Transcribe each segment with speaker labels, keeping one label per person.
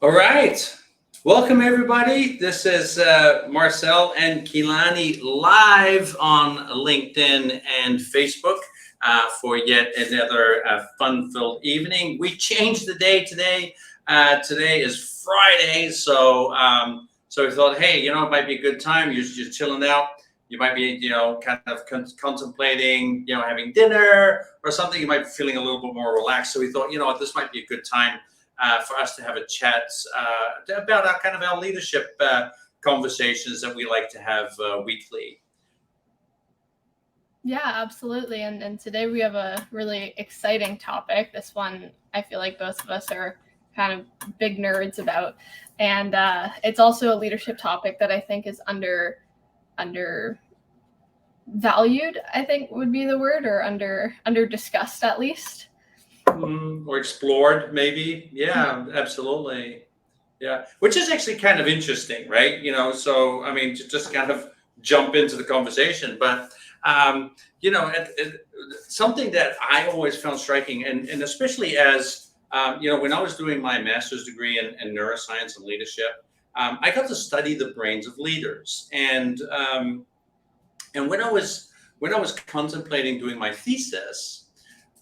Speaker 1: All right. Welcome, everybody. This is Marcel and Kilani live on LinkedIn and Facebook for yet another fun-filled evening. We changed the day today. Today is Friday, so we thought, hey, it might be a good time. You're just chilling out. You might be, kind of contemplating, having dinner or something. You might be feeling a little bit more relaxed. So we thought, this might be a good time for us to have a chat about our leadership conversations that we like to have weekly.
Speaker 2: Yeah, absolutely. And today we have a really exciting topic. This one, I feel like both of us are kind of big nerds about. And it's also a leadership topic that I think is under valued, I think would be the word, or under discussed at least.
Speaker 1: Or explored, maybe. Yeah, absolutely. Yeah, which is actually kind of interesting, right? So I mean, to just kind of jump into the conversation, but something that I always found striking, and especially as when I was doing my master's degree in neuroscience and leadership, I got to study the brains of leaders, and when I was contemplating doing my thesis,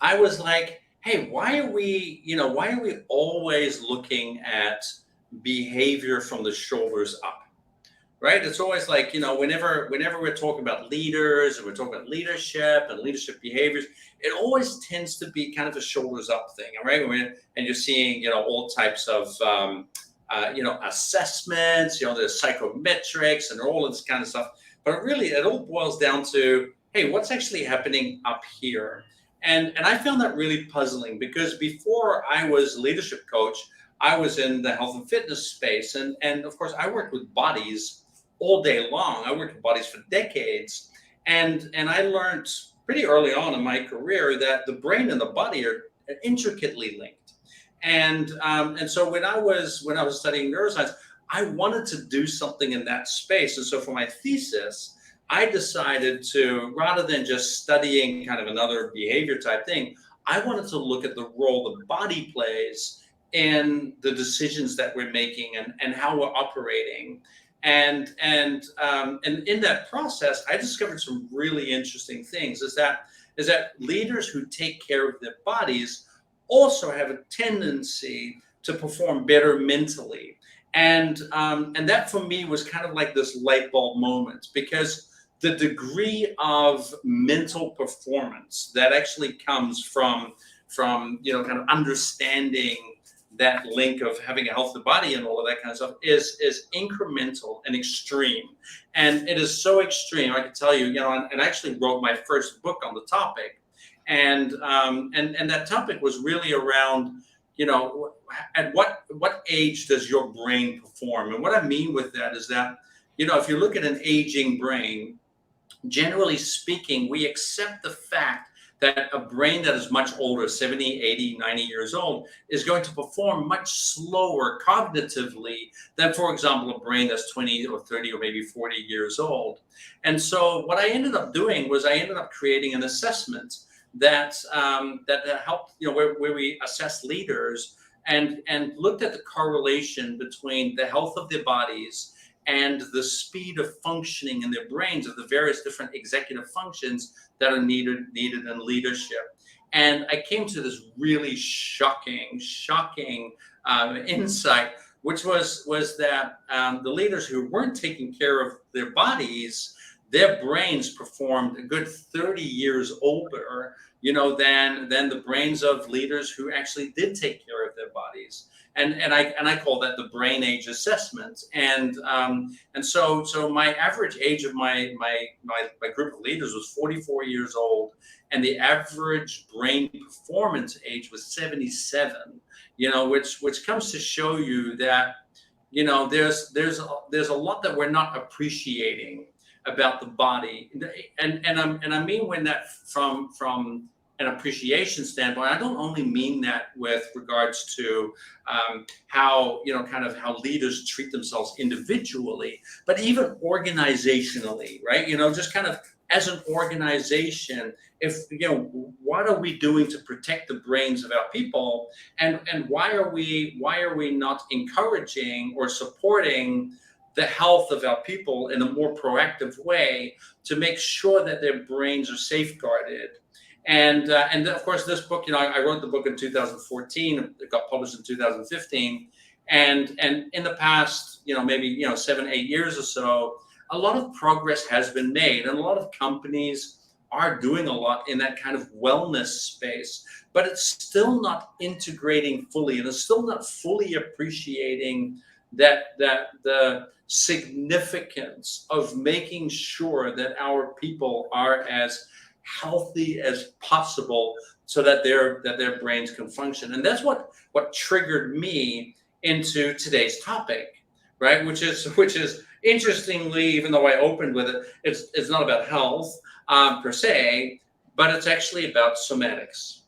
Speaker 1: I was like, hey, why are we always looking at behavior from the shoulders up? Right? It's always like, whenever we're talking about leaders and we're talking about leadership and leadership behaviors, it always tends to be kind of a shoulders up thing, right? And you're seeing, all types of, assessments, there's psychometrics and all of this kind of stuff. But really, it all boils down to, hey, what's actually happening up here? And I found that really puzzling because before I was a leadership coach, I was in the health and fitness space. And of course, I worked with bodies all day long. I worked with bodies for decades. And I learned pretty early on in my career that the brain and the body are intricately linked. And so when I was studying neuroscience, I wanted to do something in that space. And so for my thesis, I decided to, rather than just studying kind of another behavior type thing, I wanted to look at the role the body plays in the decisions that we're making and how we're operating. And in that process, I discovered some really interesting things. Is that leaders who take care of their bodies also have a tendency to perform better mentally. And that for me was kind of like this light bulb moment, because the degree of mental performance that actually comes from kind of understanding that link of having a healthy body and all of that kind of stuff is incremental and extreme. And it is so extreme, I can tell you, and I actually wrote my first book on the topic. And that topic was really around, at what age does your brain perform? And what I mean with that is that, if you look at an aging brain, generally speaking, we accept the fact that a brain that is much older, 70, 80, 90 years old, is going to perform much slower cognitively than, for example, a brain that's 20 or 30 or maybe 40 years old. And so what I ended up doing was I ended up creating an assessment that helped, where we assess leaders and looked at the correlation between the health of their bodies and the speed of functioning in their brains of the various different executive functions that are needed in leadership. And I came to this really shocking insight, which was that the leaders who weren't taking care of their bodies, their brains performed a good 30 years older, than the brains of leaders who actually did take care of their bodies. And I call that the brain age assessment. And so my average age of my group of leaders was 44 years old, and the average brain performance age was 77. Which comes to show you that there's a lot that we're not appreciating about the body, and I mean when that from an appreciation standpoint, I don't only mean that with regards to how how leaders treat themselves individually, but even organizationally, right? Just kind of as an organization, if what are we doing to protect the brains of our people, and why are we not encouraging or supporting the health of our people in a more proactive way to make sure that their brains are safeguarded. And of course, this book, I wrote the book in 2014. It got published in 2015, and in the past, maybe 7-8 years or so, a lot of progress has been made, and a lot of companies are doing a lot in that kind of wellness space, but it's still not integrating fully, and it's still not fully appreciating that the significance of making sure that our people are as healthy as possible so that their brains can function. And that's what triggered me into today's topic, right? Which is interestingly, even though I opened with it, it's not about health per se, but it's actually about somatics.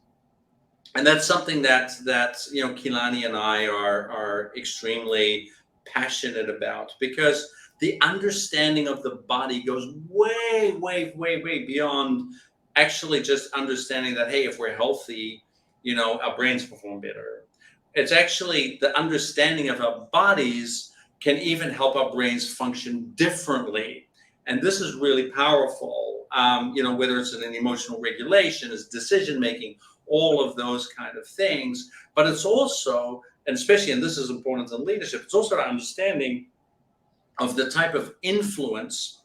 Speaker 1: And that's something that Kilani and I are extremely passionate about, because the understanding of the body goes way, way, way, way beyond actually just understanding that, hey, if we're healthy, our brains perform better. It's actually the understanding of our bodies can even help our brains function differently. And this is really powerful, whether it's in an emotional regulation, it's decision making, all of those kind of things. But it's also, and especially, and this is important in leadership, it's also an understanding of the type of influence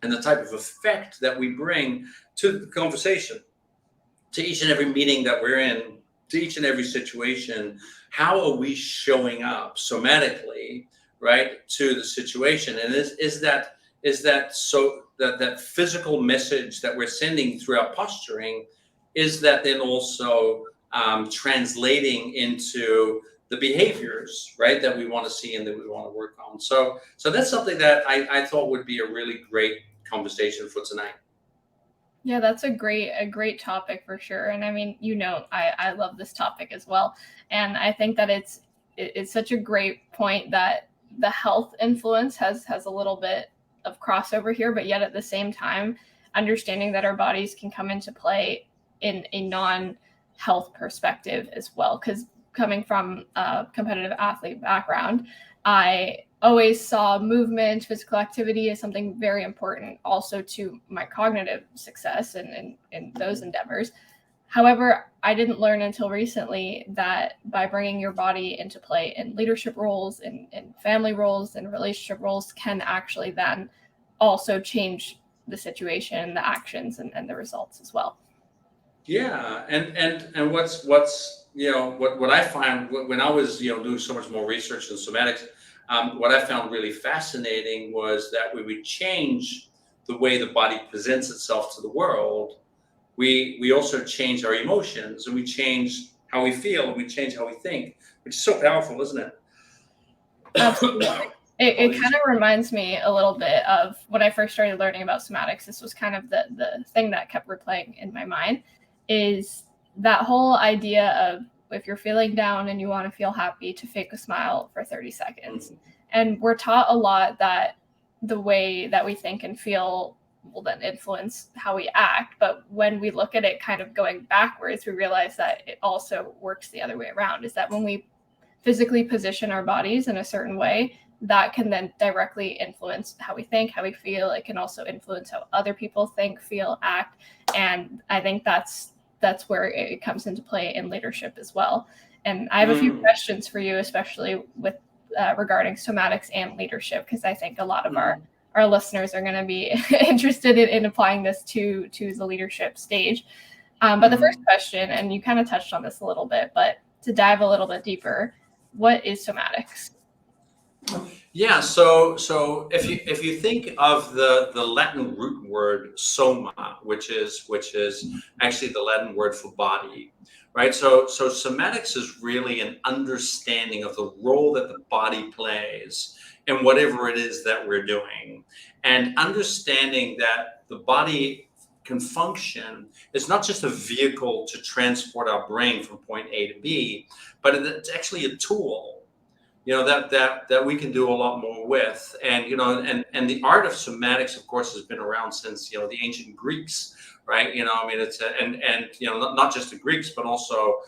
Speaker 1: and the type of effect that we bring to the conversation, to each and every meeting that we're in, to each and every situation. How are we showing up somatically, right, to the situation? And is that so that physical message that we're sending through our posturing, is that then also translating into the behaviors, right, that we want to see and that we want to work on? So that's something that I thought would be a really great conversation for tonight.
Speaker 2: Yeah, that's a great topic for sure. And I mean, I love this topic as well. And I think that it's such a great point that the health influence has a little bit of crossover here, but yet at the same time, understanding that our bodies can come into play in a non-health perspective as well. Because coming from a competitive athlete background, I always saw movement, physical activity as something very important also to my cognitive success and in those endeavors. However, I didn't learn until recently that by bringing your body into play in leadership roles, in family roles, and relationship roles can actually then also change the situation, the actions, and the results as well.
Speaker 1: Yeah, and what's what I find when I was doing so much more research in somatics, what I found really fascinating was that when we change the way the body presents itself to the world, we also change our emotions, and we change how we feel, and we change how we think, which is so powerful, isn't it?
Speaker 2: Absolutely. It kind of reminds me a little bit of when I first started learning about somatics. This was kind of the thing that kept replaying in my mind, is that whole idea of, if you're feeling down and you want to feel happy, to fake a smile for 30 seconds. Mm-hmm. And we're taught a lot that the way that we think and feel will then influence how we act. But when we look at it kind of going backwards, we realize that it also works the other way around, is that when we physically position our bodies in a certain way, that can then directly influence how we think, how we feel. It can also influence how other people think, feel, act. And I think that's where it comes into play in leadership as well. And I have a few questions for you, especially with regarding somatics and leadership, because I think a lot of our listeners are going to be interested in applying this to the leadership stage. But the first question, and you kind of touched on this a little bit, but to dive a little bit deeper, what is somatics?
Speaker 1: Yeah, so if you think of the Latin root word soma, which is actually the Latin word for body, right? So somatics is really an understanding of the role that the body plays in whatever it is that we're doing, and understanding that the body can function. It's not just a vehicle to transport our brain from point A to B, but it's actually a tool. that we can do a lot more with. And and the art of somatics, of course, has been around since the ancient Greeks, right? I mean, it's and not just the Greeks, but also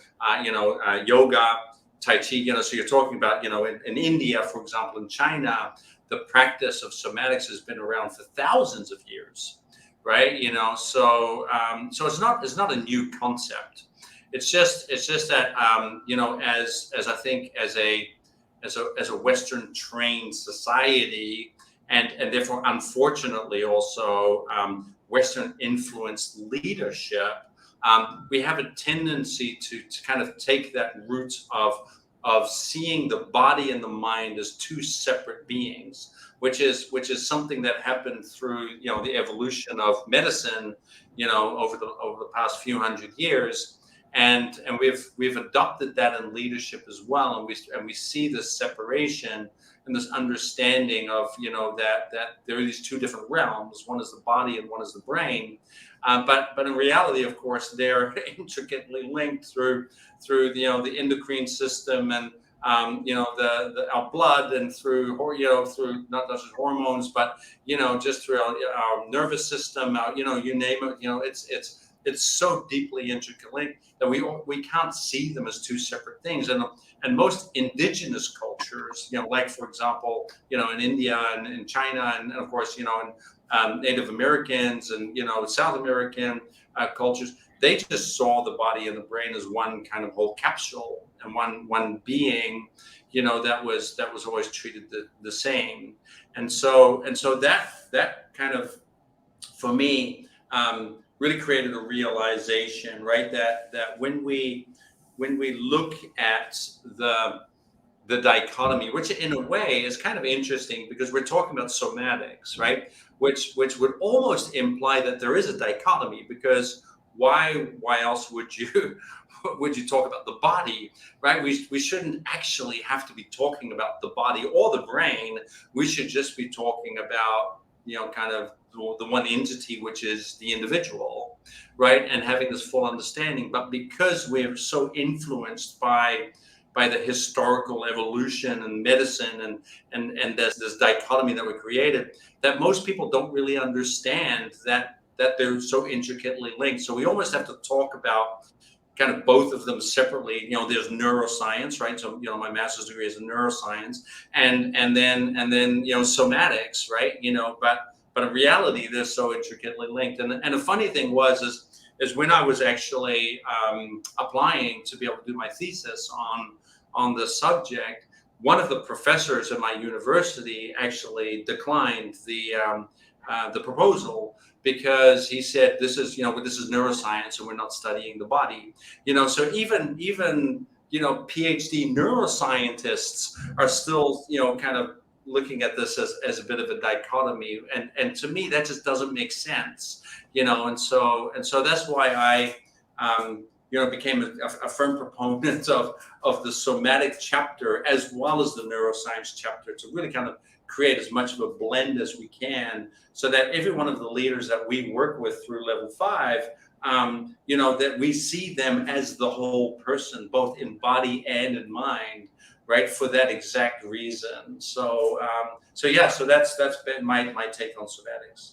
Speaker 1: yoga, Tai Chi. So you're talking about in India, for example, in China, the practice of somatics has been around for thousands of years, right? So it's not a new concept. It's just that as I think as a Western trained society, and therefore unfortunately also Western influenced leadership, we have a tendency to kind of take that route of seeing the body and the mind as two separate beings, which is something that happened through the evolution of medicine over the past few hundred years. And we've adopted that in leadership as well, and we see this separation and this understanding of that there are these two different realms. One is the body and one is the brain, but in reality, of course, they're intricately linked through the endocrine system, and our blood, and through through not just hormones, but just through our nervous system, you name it. It's so deeply intricately that we can't see them as two separate things. And most indigenous cultures, like for example, in India and in China, and of course, in Native Americans and South American cultures, they just saw the body and the brain as one kind of whole capsule and one being, that was always treated the same. And so that kind of, for me, really created a realization, right? That when we look at the dichotomy, which in a way is kind of interesting because we're talking about somatics, right? Which would almost imply that there is a dichotomy, because why else would you talk about the body, right? We shouldn't actually have to be talking about the body or the brain. We should just be talking about kind of the one entity, which is the individual, right? And having this full understanding. But because we're so influenced by the historical evolution and medicine, and there's this dichotomy that we created, that most people don't really understand that they're so intricately linked. So we almost have to talk about kind of both of them separately. There's neuroscience, right? So my master's degree is in neuroscience, and then somatics, right? But in reality, they're so intricately linked. And the funny thing is when I was actually applying to be able to do my thesis on the subject, one of the professors at my university actually declined the proposal, because he said, this is neuroscience and we're not studying the body. So even PhD neuroscientists are still kind of looking at this as a bit of a dichotomy, and to me that just doesn't make sense. And so that's why I became a firm proponent of the somatic chapter as well as the neuroscience chapter, to really kind of create as much of a blend as we can, so that every one of the leaders that we work with through level 5, that we see them as the whole person, both in body and in mind, right? For that exact reason. So that's been my take on somatics.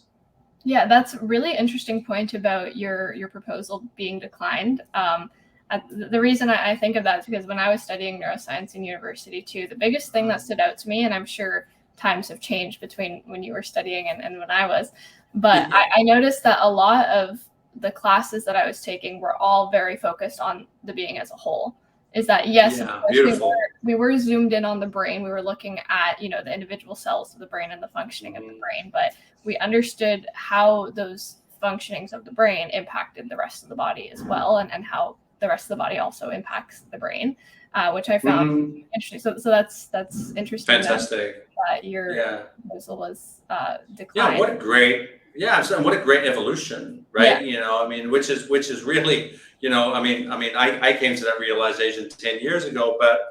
Speaker 2: Yeah, that's a really interesting point about your proposal being declined. The reason I think of that is because when I was studying neuroscience in university too, the biggest thing that stood out to me, and I'm sure times have changed between when you were studying and when I was, but I noticed that a lot of the classes that I was taking were all very focused on the being as a whole. Is that yes, of course, we were zoomed in on the brain. We were looking at the individual cells of the brain and the functioning of the brain, but we understood how those functionings of the brain impacted the rest of the body as well, and how the rest of the body also impacts the brain, which I found interesting. So that's interesting.
Speaker 1: Fantastic.
Speaker 2: That your proposal was declined.
Speaker 1: Yeah, what a great evolution, right? Yeah. Which is really, I came to that realization 10 years ago, but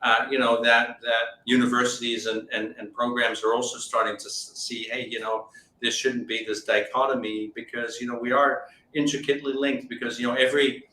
Speaker 1: that universities and programs are also starting to see, hey, there shouldn't be this dichotomy, because we are intricately linked, because every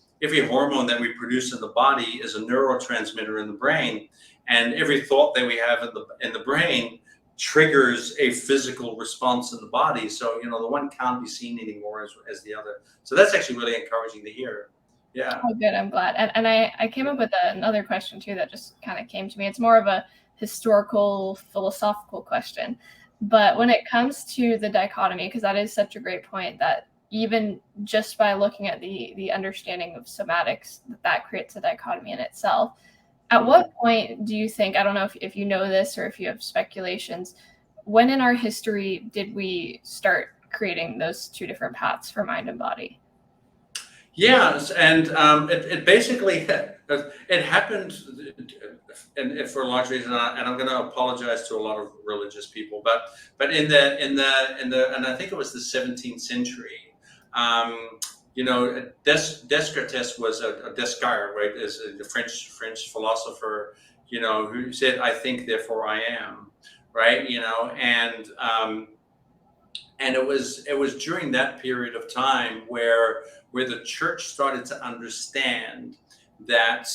Speaker 1: hormone that we produce in the body is a neurotransmitter in the brain, and every thought that we have in the brain triggers a physical response in the body. So the one can't be seen anymore as the other. So that's actually really encouraging to hear. Yeah.
Speaker 2: Oh, good. I'm glad. And I came up with another question too that just kind of came to me. It's more of a historical, philosophical question. But when it comes to the dichotomy, because that is such a great point, that even just by looking at the understanding of somatics, that creates a dichotomy in itself. At what point do you think, I don't know if you know this or if you have speculations, when in our history did we start creating those two different paths for mind and body?
Speaker 1: Yes, and it basically it happened, and for a large reason. And I'm going to apologize to a lot of religious people, but and I think it was the 17th century. Descartes was a Descartes, right? Is the French philosopher, who said, "I think, therefore I am," right? And it was during that period of time where the church started to understand that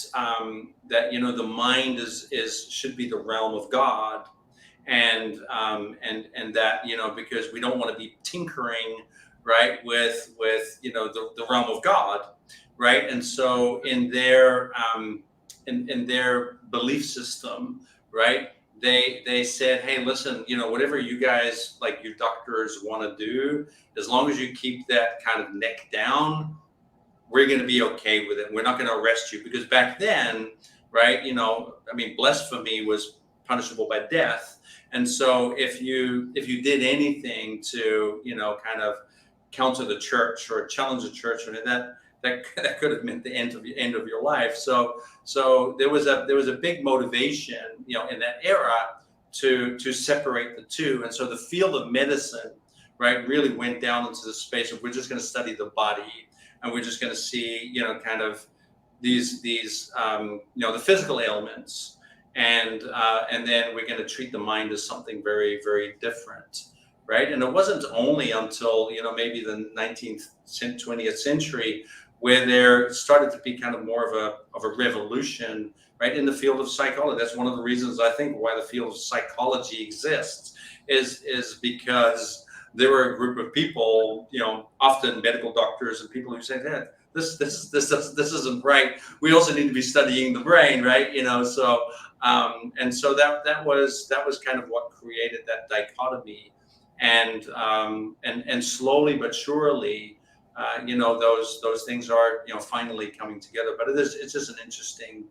Speaker 1: the mind should be the realm of God, and that because we don't want to be tinkering, right, with the realm of God, right. And so in their belief system, right, they said, hey, listen, whatever you guys, like, you doctors want to do, as long as you keep that kind of neck down, we're going to be okay with it. We're not going to arrest you, because back then, right, blasphemy was punishable by death. And so if you did anything to kind of counter the church or challenge the church, that could have meant the end of your life. So there was a big motivation, in that era to separate the two. And so the field of medicine, right, really went down into the space of, we're just going to study the body, and we're just going to see, kind of these the physical ailments, and then we're going to treat the mind as something very, very different, right? And it wasn't only until maybe the 19th, 20th century where there started to be kind of more of a revolution, right, in the field of psychology. That's one of the reasons, I think, why the field of psychology exists, is because there were a group of people, often medical doctors and people who said, hey, this isn't right. We also need to be studying the brain, right? So and so that was kind of what created that dichotomy, and slowly but surely, those things are finally coming together. But it's just an interesting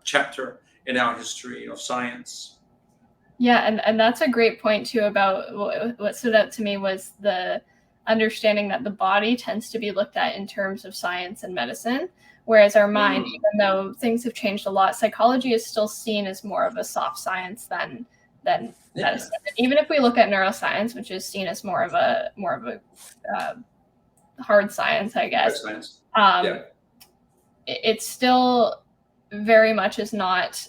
Speaker 1: chapter in our history of science.
Speaker 2: Yeah, and that's a great point too. About what stood out to me was the understanding that the body tends to be looked at in terms of science and medicine, whereas our mind, even though things have changed a lot, psychology is still seen as more of a soft science than medicine. Even if we look at neuroscience, which is seen as more of a hard science, I guess.
Speaker 1: Hard science.
Speaker 2: It still very much is not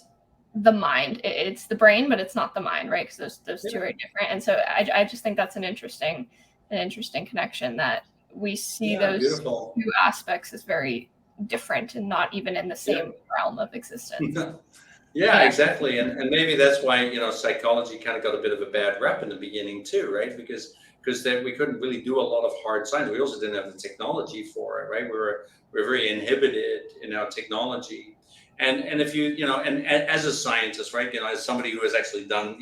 Speaker 2: the mind. It's the brain, but it's not the mind, right? Because those two are different. And so I just think that's an interesting connection, that we see those
Speaker 1: beautiful
Speaker 2: two aspects as very different and not even in the same realm of existence.
Speaker 1: Yeah, exactly. And maybe that's why psychology kind of got a bit of a bad rep in the beginning too, right? Because we couldn't really do a lot of hard science. We also didn't have the technology for it, right? We were very inhibited in our technology. And if and as a scientist, right, as somebody who has actually done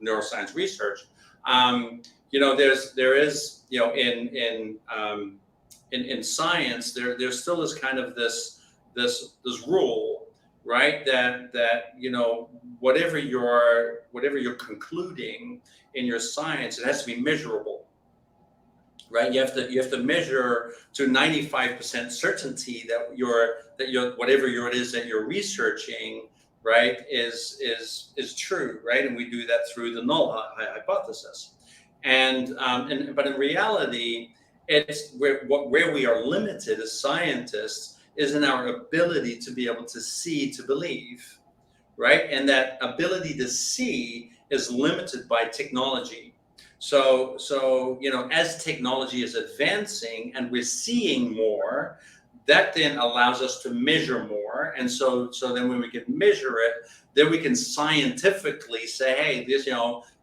Speaker 1: neuroscience research, there is in science there still is kind of this rule, right, that whatever you're concluding in your science, it has to be measurable. Right, you have to measure to 95% certainty that your whatever it is that you're researching, right, is true, right? And we do that through the null hypothesis, but in reality, it's where we are limited as scientists is in our ability to be able to see to believe, right? And that ability to see is limited by technology. So as technology is advancing and we're seeing more, that then allows us to measure more. And so then when we can measure it, then we can scientifically say, hey, this,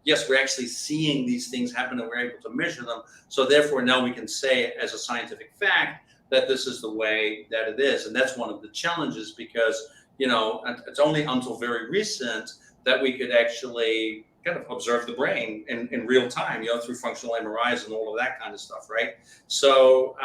Speaker 1: yes, we're actually seeing these things happen and we're able to measure them. So therefore now we can say as a scientific fact that this is the way that it is. And that's one of the challenges, because, it's only until very recent that we could actually kind of observe the brain in real time, through functional MRIs and all of that kind of stuff, right? So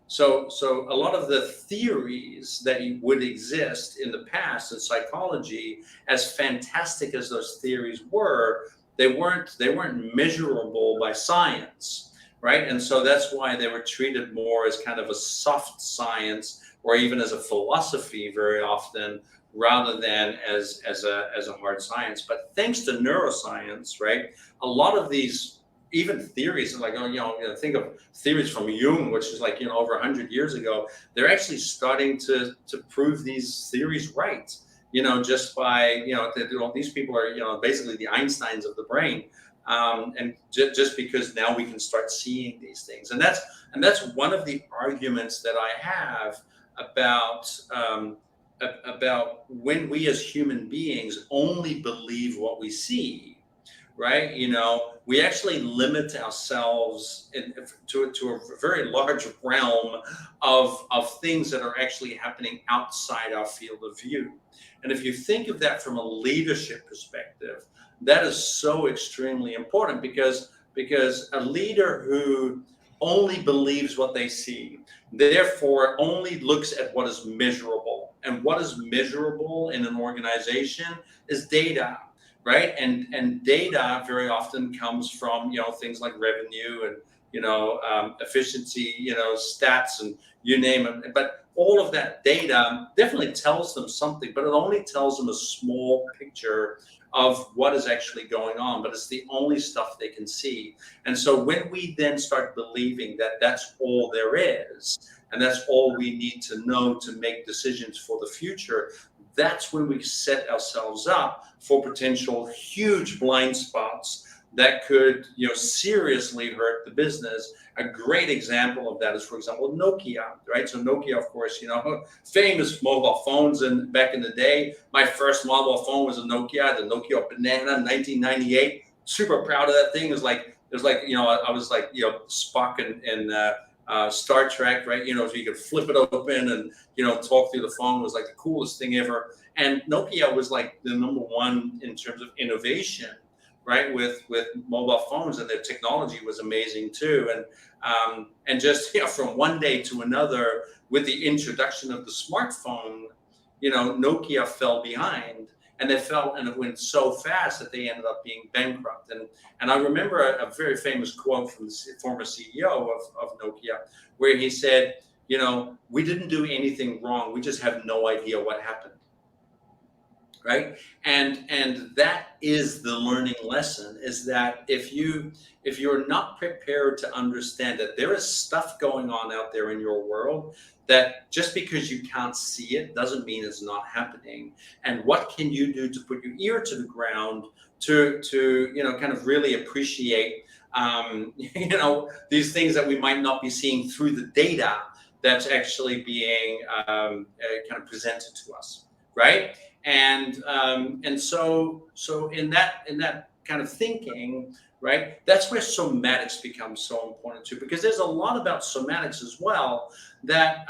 Speaker 1: so a lot of the theories that would exist in the past in psychology, as fantastic as those theories were, they weren't measurable by science, right? And so that's why they were treated more as kind of a soft science, or even as a philosophy very often, rather than as a hard science. But thanks to neuroscience, right, a lot of these even theories, like, think of theories from Jung, which is like, over 100 years ago, they're actually starting to prove these theories right, just by, these people are, basically the Einsteins of the brain. And just because now we can start seeing these things. And that's one of the arguments that I have about when we as human beings only believe what we see, right? We actually limit ourselves to a very large realm of things that are actually happening outside our field of view. And if you think of that from a leadership perspective, that is so extremely important, because a leader who only believes what they see, therefore only looks at what is measurable. And what is measurable in an organization is data, right? And data very often comes from, things like revenue and, efficiency, stats, and you name it. But all of that data definitely tells them something, but it only tells them a small picture of what is actually going on, but it's the only stuff they can see. And so when we then start believing that that's all there is, and that's all we need to know to make decisions for the future, that's when we set ourselves up for potential huge blind spots that could, seriously hurt the business. A great example of that is, for example, Nokia, right? So Nokia, of course, famous mobile phones. And back in the day, my first mobile phone was a Nokia, the Nokia Banana, 1998. Super proud of that thing. It was like, I was like, Spock in Star Trek, right? So you could flip it open and, talk through the phone. It was like the coolest thing ever. And Nokia was like the number one in terms of innovation, right? With mobile phones, and their technology was amazing too. And just, from one day to another, with the introduction of the smartphone, Nokia fell behind. And and it went so fast that they ended up being bankrupt. And I remember a very famous quote from the former CEO of Nokia, where he said, we didn't do anything wrong. We just have no idea what happened. Right? And that is the learning lesson, is that if you're not prepared to understand that there is stuff going on out there in your world, that just because you can't see it doesn't mean it's not happening. And what can you do to put your ear to the ground to kind of really appreciate these things that we might not be seeing through the data that's actually being kind of presented to us, right? And so in that kind of thinking, right, that's where somatics becomes so important too, because there's a lot about somatics as well that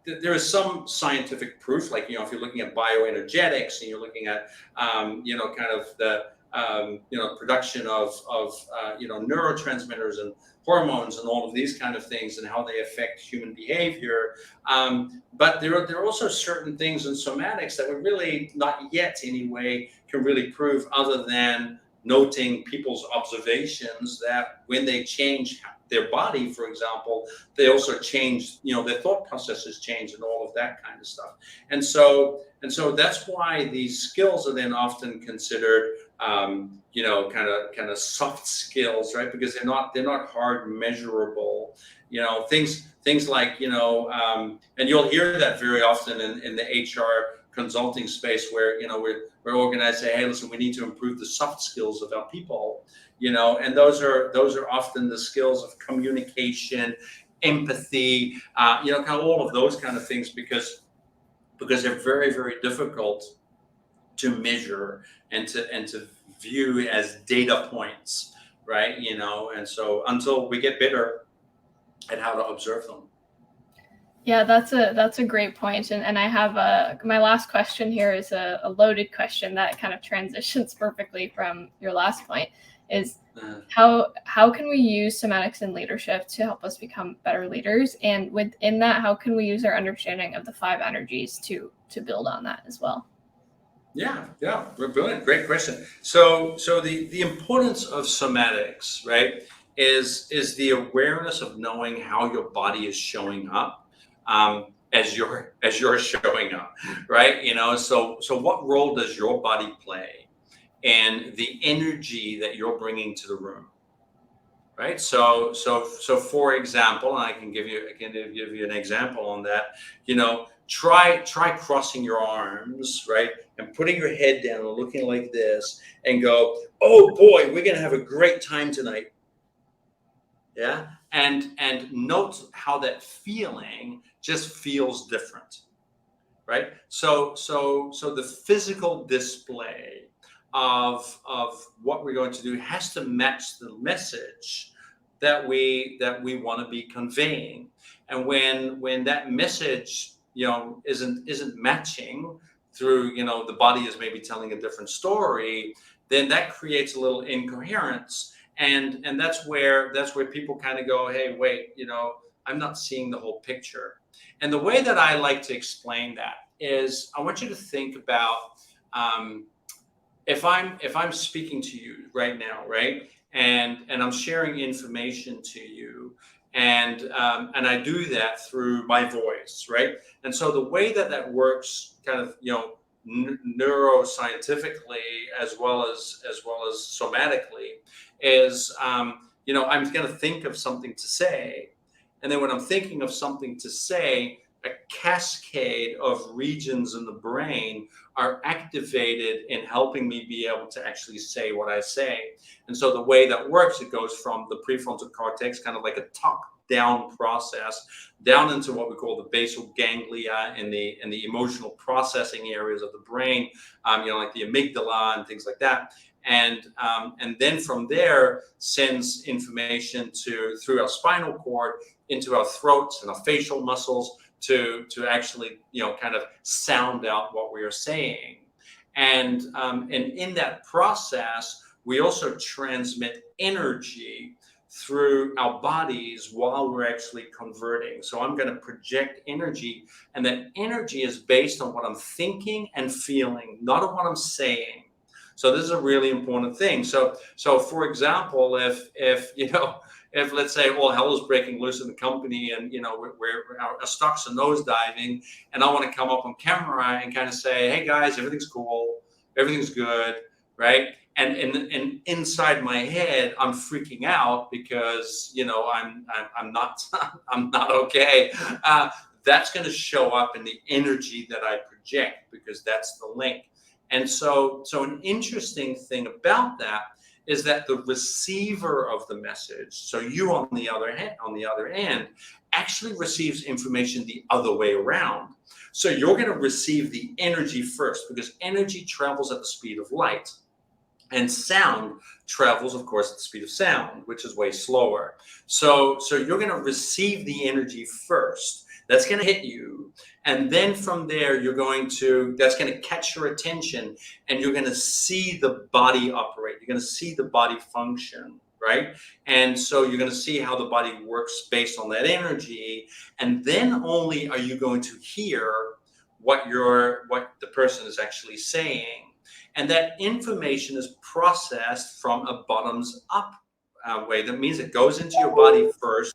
Speaker 1: there is some scientific proof, like, if you're looking at bioenergetics and you're looking at kind of the production of neurotransmitters and hormones and all of these kind of things, and how they affect human behavior. But there are also certain things in somatics that we really, not yet anyway, can really prove, other than noting people's observations that when they change their body, for example, they also change, their thought processes change and all of that kind of stuff. And so that's why these skills are then often considered kind of soft skills, right? Because they're not hard measurable, things like, and you'll hear that very often in the HR consulting space, where, we're organized, say, hey, listen, we need to improve the soft skills of our people, and those are often the skills of communication, empathy, kind of all of those kind of things, because they're very, very difficult to measure and to view as data points, right? And so until we get better at how to observe them.
Speaker 2: Yeah, that's a great point. And I have my last question here is a loaded question that kind of transitions perfectly from your last point, is how can we use somatics in leadership to help us become better leaders? And within that, how can we use our understanding of the 5 energies to build on that as well?
Speaker 1: Yeah, brilliant, great question. So the importance of somatics, right, is the awareness of knowing how your body is showing up, as you're showing up, right? So what role does your body play in the energy that you're bringing to the room, right? So for example, and I can give you an example on that. Try crossing your arms, right, and putting your head down and looking like this, and go, oh boy, we're gonna have a great time tonight. Yeah, and note how that feeling just feels different, right? So the physical display of what we're going to do has to match the message that we want to be conveying. And when that message isn't matching, through the body is maybe telling a different story, then that creates a little incoherence, and that's where people kind of go, hey, wait, I'm not seeing the whole picture. And the way that I like to explain that is, I want you to think about, if I'm speaking to you right now, right, and I'm sharing information to you, and I do that through my voice, right? And so the way that works, kind of neuroscientifically, as well as somatically, is I'm going to think of something to say, and then when I'm thinking of something to say, a cascade of regions in the brain are activated in helping me be able to actually say what I say. And so the way that works, it goes from the prefrontal cortex, kind of like a top-down process, down into what we call the basal ganglia and the emotional processing areas of the brain, like the amygdala and things like that. And then from there sends information through our spinal cord into our throats and our facial muscles to actually kind of sound out what we are saying. And in that process, we also transmit energy through our bodies while we're actually converting. So I'm going to project energy, and that energy is based on what I'm thinking and feeling, not on what I'm saying. So this is a really important thing. So for example, if let's say all hell is breaking loose in the company, and our stocks are nosediving, and I want to come up on camera and kind of say, hey guys, everything's cool, everything's good, right? And inside my head, I'm freaking out because I'm not I'm not okay. That's going to show up in the energy that I project, because that's the link. And so an interesting thing about that is that the receiver of the message, so you on the other end, actually receives information the other way around. So you're going to receive the energy first, because energy travels at the speed of light, and sound travels, of course, at the speed of sound, which is way slower. So you're going to receive the energy first. That's going to hit you. And then from there, that's going to catch your attention, and you're going to see the body operate. You're going to see the body function, right? And so you're going to see how the body works based on that energy. And then only are you going to hear what the person is actually saying. And that information is processed from a bottoms up way. That means it goes into your body first.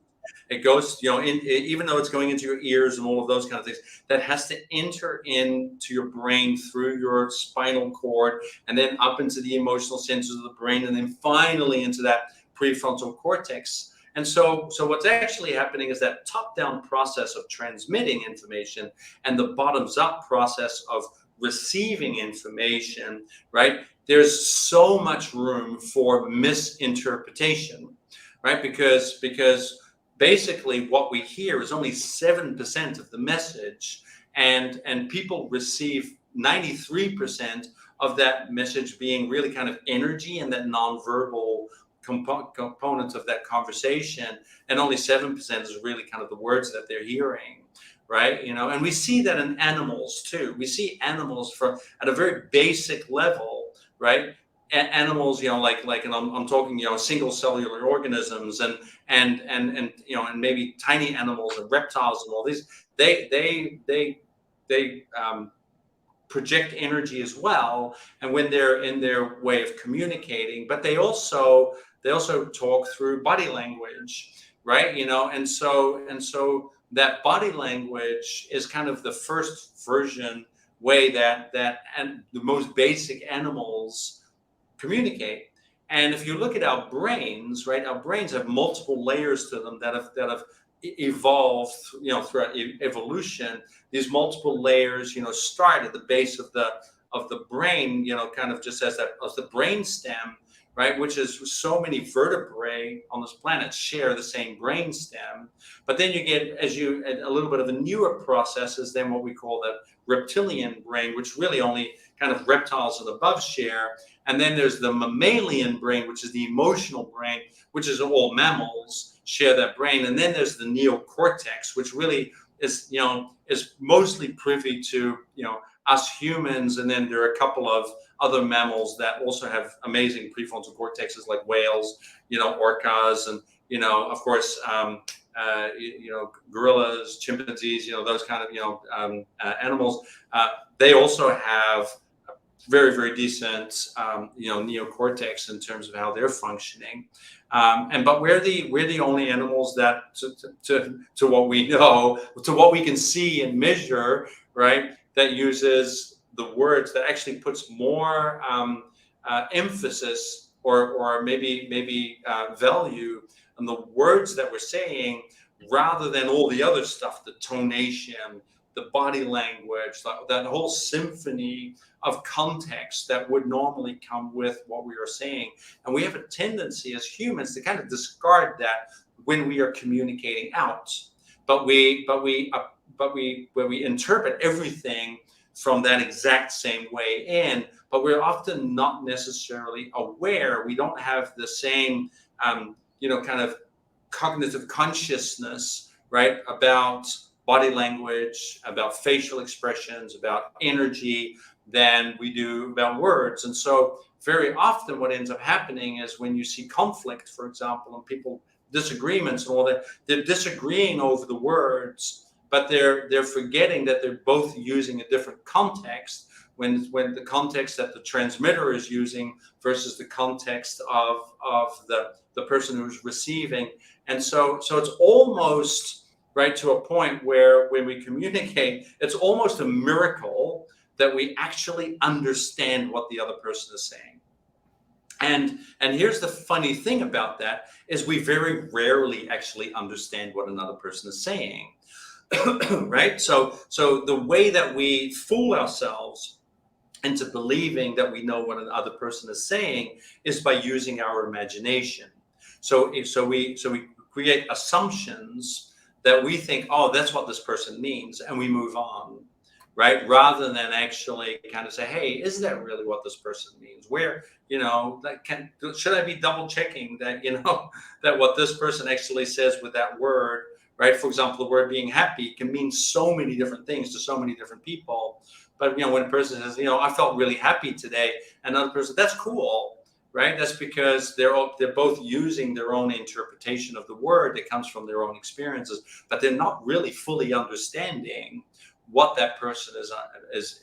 Speaker 1: It goes, even though it's going into your ears and all of those kind of things, that has to enter into your brain through your spinal cord, and then up into the emotional centers of the brain, and then finally into that prefrontal cortex. And so what's actually happening is that top-down process of transmitting information and the bottoms-up process of receiving information, right? There's so much room for misinterpretation, right? Because basically what we hear is only 7% of the message, and people receive 93% of that message being really kind of energy and that nonverbal component of that conversation, and only 7% is really kind of the words that they're hearing, right? And we see that in animals too. We see animals from at a very basic level, right? Animals, and I'm talking, single cellular organisms, and maybe tiny animals and reptiles and all these. They project energy as well, and when they're in their way of communicating, but they also talk through body language, right? And so that body language is kind of the first version way that and the most basic animals communicate. And if you look at our brains, right, our brains have multiple layers to them that have evolved, throughout evolution. These multiple layers, start at the base of the brain, kind of just as the brain stem, right, which is so many vertebrae on this planet share the same brain stem. But then you get, a little bit of the newer processes, then what we call the reptilian brain, which really only kind of reptiles and above share. And then there's the mammalian brain, which is the emotional brain, which is all mammals share that brain. And then there's the neocortex, which really is mostly privy to, us humans. And then there are a couple of other mammals that also have amazing prefrontal cortexes, like whales, orcas, and, of course, gorillas, chimpanzees, those kind of, animals. They also have very, very decent, neocortex in terms of how they're functioning. But we're the only animals that, to what we know, to what we can see and measure, right, that uses the words, that actually puts more emphasis or maybe value on the words that we're saying, rather than all the other stuff, the tonation, the body language, that whole symphony of context that would normally come with what we are saying. And we have a tendency as humans to kind of discard that when we are communicating out. But we interpret everything from that exact same way in, but we're often not necessarily aware. We don't have the same, kind of cognitive consciousness, right, about body language, about facial expressions, about energy, than we do about words. And so very often what ends up happening is, when you see conflict, for example, and people disagreements and all that, they're disagreeing over the words, but they're forgetting that they're both using a different context, when the context that the transmitter is using versus the context of the person who's receiving. And so it's almost, right, to a point where when we communicate, it's almost a miracle that we actually understand what the other person is saying. And here's the funny thing about that, is we very rarely actually understand what another person is saying. Right? So the way that we fool ourselves into believing that we know what another person is saying is by using our imagination. So we create assumptions that we think, oh, that's what this person means, and we move on, right? Rather than actually kind of say, hey, is that really what this person means? Where, should I be double checking that, that what this person actually says with that word, right? For example, the word being happy can mean so many different things to so many different people. But, when a person says, I felt really happy today, another person, that's cool, right? That's because they're both using their own interpretation of the word that comes from their own experiences, but they're not really fully understanding what that person is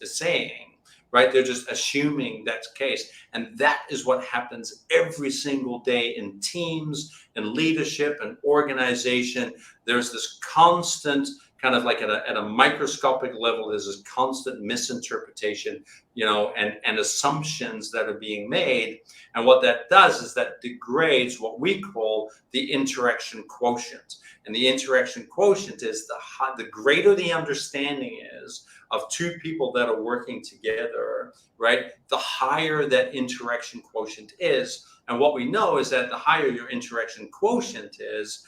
Speaker 1: saying, right? They're just assuming that's the case. And that is what happens every single day in teams, in leadership and organization. There's this constant, kind of like at a microscopic level, there's this constant misinterpretation, and assumptions that are being made. And what that does is that degrades what we call the interaction quotient. And the interaction quotient is the greater the understanding is of two people that are working together, right? The higher that interaction quotient is, And what we know is that the higher your interaction quotient is,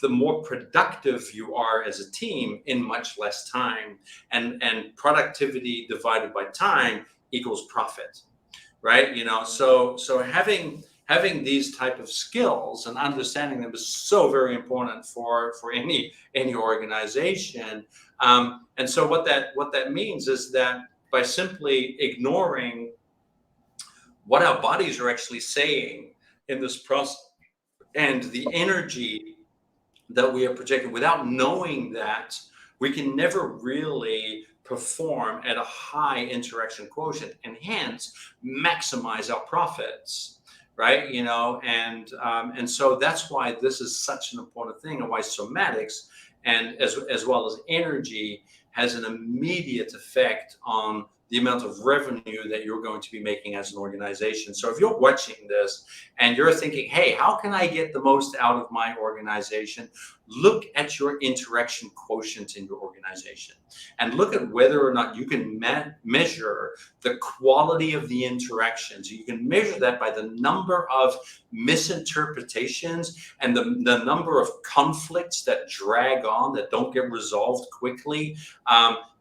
Speaker 1: the more productive you are as a team in much less time. And productivity divided by time equals profit, right? So having these type of skills and understanding them is so very important for any organization. And so what that means is that by simply ignoring what our bodies are actually saying in this process and the energy that we are projecting, without knowing that, we can never really perform at a high interaction quotient and hence maximize our profits, right? And so that's why this is such an important thing, and why somatics and as well as energy has an immediate effect on the amount of revenue that you're going to be making as an organization. So if you're watching this and you're thinking, hey, how can I get the most out of my organization? Look at your interaction quotient in your organization and look at whether or not you can measure the quality of the interactions. You can measure that by the number of misinterpretations and the number of conflicts that drag on, that don't get resolved quickly,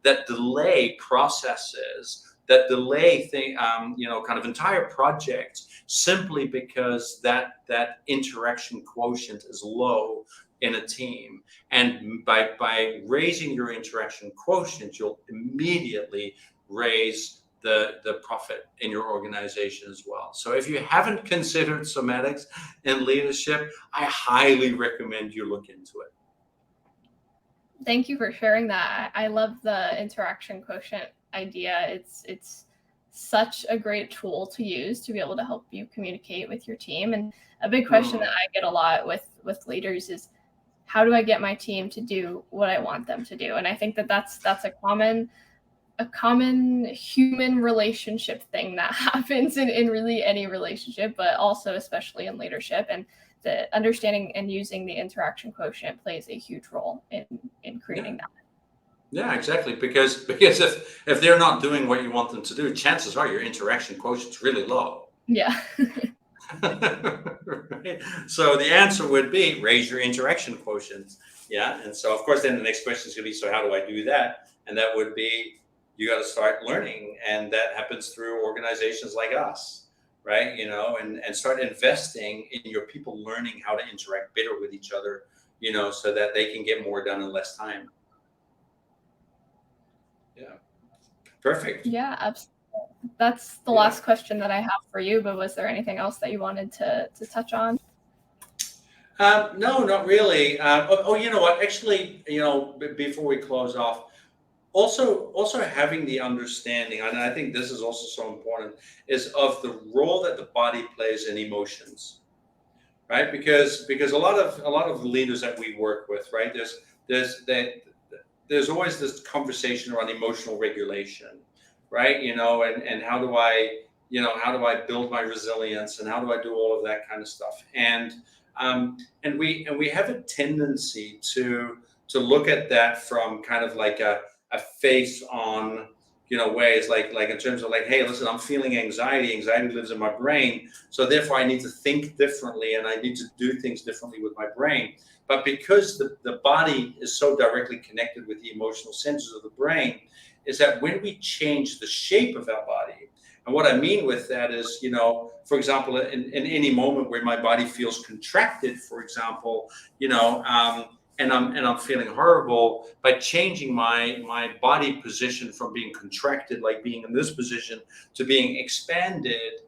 Speaker 1: that delay processes, that delay kind of entire projects, simply because that interaction quotient is low in a team. And by raising your interaction quotient, you'll immediately raise the profit in your organization as well. So if you haven't considered somatics in leadership, I highly recommend you look into it.
Speaker 2: Thank you for sharing that. I love the interaction quotient idea. It's such a great tool to use to be able to help you communicate with your team. And a big question that I get a lot with leaders is, how do I get my team to do what I want them to do? And I think that's a common human relationship thing that happens in really any relationship, but also especially in leadership. And the understanding and using the interaction quotient plays a huge role in creating that.
Speaker 1: Yeah, exactly. Because if they're not doing what you want them to do, chances are your interaction quotient's really low.
Speaker 2: Yeah.
Speaker 1: Right? So the answer would be raise your interaction quotient. Yeah. And so of course then the next question is going to be, so how do I do that? And that would be, you got to start learning, and that happens through organizations like us, right? And start investing in your people learning how to interact better with each other, so that they can get more done in less time. Yeah. Perfect.
Speaker 2: Yeah, absolutely. That's the last question that I have for you, but was there anything else that you wanted to touch on?
Speaker 1: No, not really. You know what? Actually, before we close off, also having the understanding, and I think this is also so important, is of the role that the body plays in emotions, right? Because a lot of the leaders that we work with, right? There's always this conversation around emotional regulation, right? And how do I build my resilience, and how do I do all of that kind of stuff? And we have a tendency to look at that from kind of like a face on ways, like in terms of like, hey, listen, I'm feeling anxiety lives in my brain, so therefore I need to think differently and I need to do things differently with my brain. But because the body is so directly connected with the emotional centers of the brain, is that when we change the shape of our body, and what I mean with that is, for example, in any moment where my body feels contracted, for example, and I'm feeling horrible, by changing my body position from being contracted, like being in this position, to being expanded,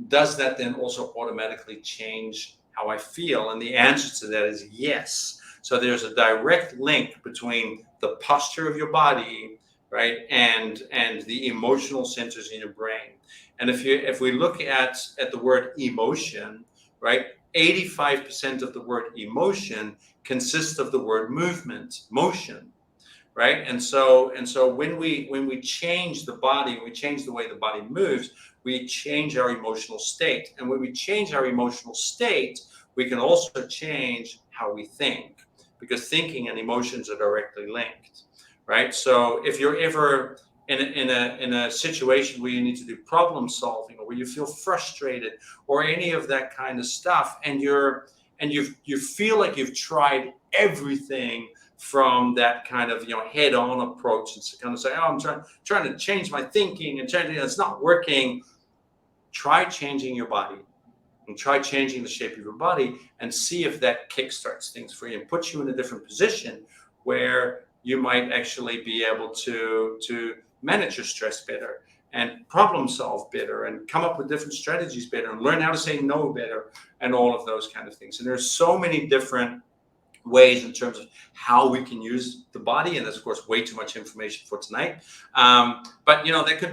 Speaker 1: does that then also automatically change how I feel? And the answer to that is yes. So there's a direct link between the posture of your body, right, and the emotional centers in your brain. And if we look at the word emotion, right, 85% of the word emotion consists of the word movement, motion, right? And so when we change the body, we change the way the body moves, we change our emotional state. And when we change our emotional state, we can also change how we think, because thinking and emotions are directly linked, right? So if you're ever in a situation where you need to do problem solving, or where you feel frustrated, or any of that kind of stuff, and you feel like you've tried everything from that kind of head-on approach, and kind of say, oh, I'm trying to change my thinking, and it's not working. Try changing your body, and try changing the shape of your body, and see if that kickstarts things for you and puts you in a different position where you might actually be able to manage your stress better, and problem solve better, and come up with different strategies better, and learn how to say no better, and all of those kind of things. And there's so many different ways in terms of how we can use the body, and that's of course way too much information for tonight. But that could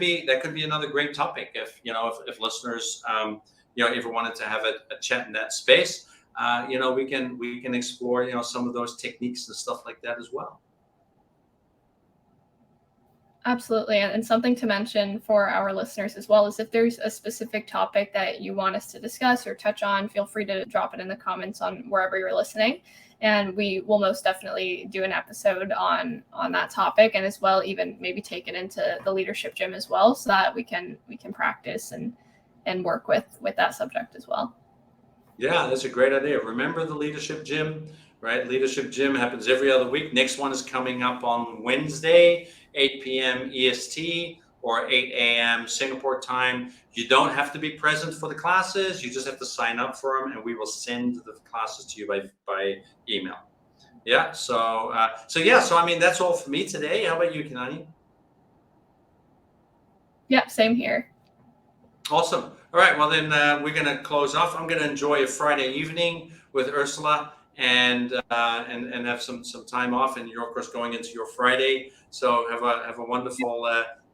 Speaker 1: be another great topic if listeners ever wanted to have a chat in that space. We can explore some of those techniques and stuff like that as well.
Speaker 2: Absolutely. And something to mention for our listeners as well is, if there's a specific topic that you want us to discuss or touch on, feel free to drop it in the comments on wherever you're listening. And we will most definitely do an episode on that topic, and as well even maybe take it into the leadership gym as well, so that we can practice and work with that subject as well.
Speaker 1: Yeah, that's a great idea. Remember the leadership gym, right? Leadership gym happens every other week. Next one is coming up on Wednesday, 8 p.m. EST or 8 a.m. Singapore time. You don't have to be present for the classes. You just have to sign up for them, and we will send the classes to you by email. Yeah. So I mean, that's all for me today. How about you, Kilani?
Speaker 2: Yeah, same here.
Speaker 1: Awesome. All right. Well, then we're going to close off. I'm going to enjoy a Friday evening with Ursula, and have some time off, and you're of course going into your Friday. So have a wonderful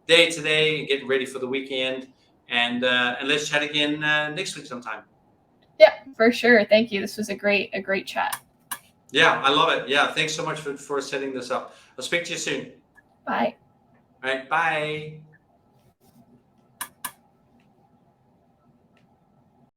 Speaker 1: day today, and getting ready for the weekend. And let's chat again next week sometime.
Speaker 2: Yeah, for sure. Thank you. This was a great chat.
Speaker 1: Yeah, I love it. Yeah, thanks so much for setting this up. I'll speak to you soon.
Speaker 2: Bye.
Speaker 1: All right. Bye.